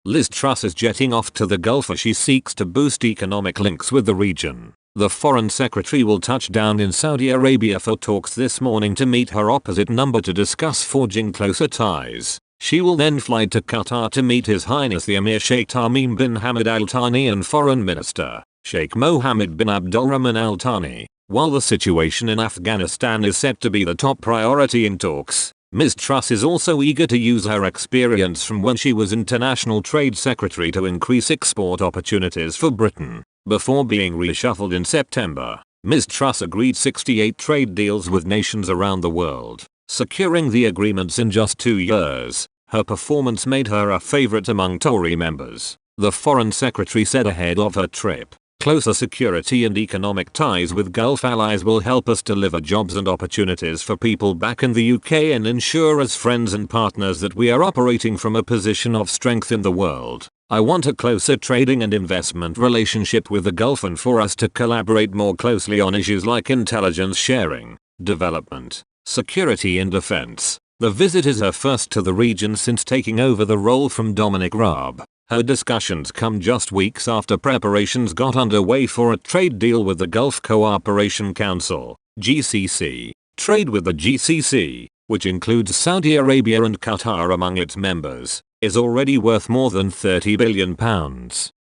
Liz Truss is jetting off to the Gulf as she seeks to boost economic links with the region. The Foreign Secretary will touch down in Saudi Arabia for talks this morning to meet her opposite number to discuss forging closer ties. She will then fly to Qatar to meet His Highness the Emir Sheikh Tamim bin Hamad Al Thani and Foreign Minister Sheikh Mohammed bin Abdulrahman Al Thani. While the situation in Afghanistan is set to be the top priority in talks, Ms. Truss is also eager to use her experience from when she was International Trade Secretary to increase export opportunities for Britain. Before being reshuffled in September, Ms. Truss agreed 68 trade deals with nations around the world, securing the agreements in just 2 years. Her performance made her a favorite among Tory members, the Foreign Secretary said ahead of her trip. Closer security and economic ties with Gulf allies will help us deliver jobs and opportunities for people back in the UK and ensure as friends and partners that we are operating from a position of strength in the world. I want a closer trading and investment relationship with the Gulf and for us to collaborate more closely on issues like intelligence sharing, development, security and defense. The visit is her first to the region since taking over the role from Dominic Raab. Her discussions come just weeks after preparations got underway for a trade deal with the Gulf Cooperation Council, GCC. Trade with the GCC, which includes Saudi Arabia and Qatar among its members, is already worth more than £30 billion.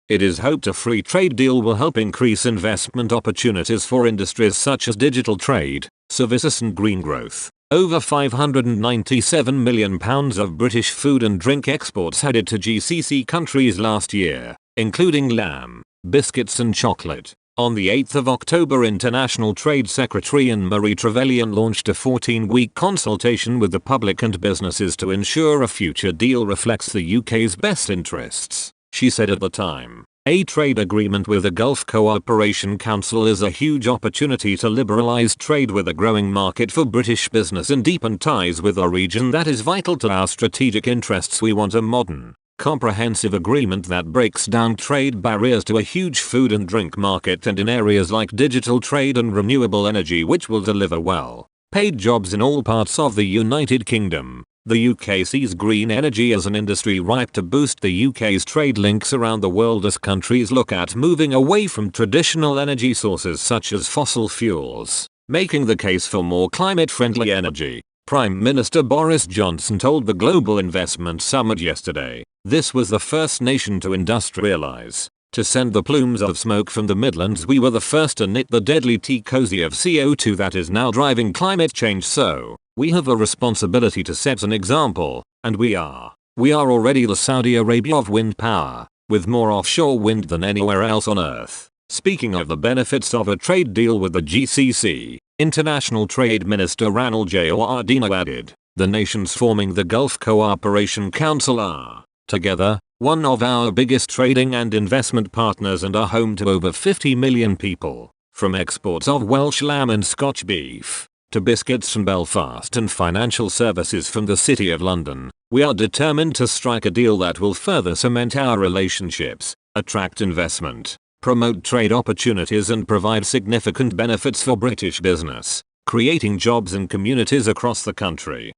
It is hoped a free trade deal will help increase investment opportunities for industries such as digital trade, services and green growth. Over £597 million of British food and drink exports headed to GCC countries last year, including lamb, biscuits and chocolate. On the 8th of October, International Trade Secretary Anne-Marie Trevelyan launched a 14-week consultation with the public and businesses to ensure a future deal reflects the UK's best interests. She said at the time, a trade agreement with the Gulf Cooperation Council is a huge opportunity to liberalise trade with a growing market for British business and deepen ties with a region that is vital to our strategic interests. We want a modern, comprehensive agreement that breaks down trade barriers to a huge food and drink market and in areas like digital trade and renewable energy, which will deliver well-paid jobs in all parts of the United Kingdom. The UK sees green energy as an industry ripe to boost the UK's trade links around the world as countries look at moving away from traditional energy sources such as fossil fuels, making the case for more climate-friendly energy. Prime Minister Boris Johnson told the Global Investment Summit yesterday, this was the first nation to industrialise, to send the plumes of smoke from the Midlands. We were the first to knit the deadly T-cozy of CO2 that is now driving climate change, so we have a responsibility to set an example, and we are. We are already the Saudi Arabia of wind power, with more offshore wind than anywhere else on earth. Speaking of the benefits of a trade deal with the GCC, International Trade Minister Ranil Jayawardena added, the nations forming the Gulf Cooperation Council are, together, one of our biggest trading and investment partners and are home to over 50 million people. From exports of Welsh lamb and Scotch beef, to biscuits from Belfast and financial services from the City of London, we are determined to strike a deal that will further cement our relationships, attract investment, promote trade opportunities and provide significant benefits for British business, creating jobs in communities across the country.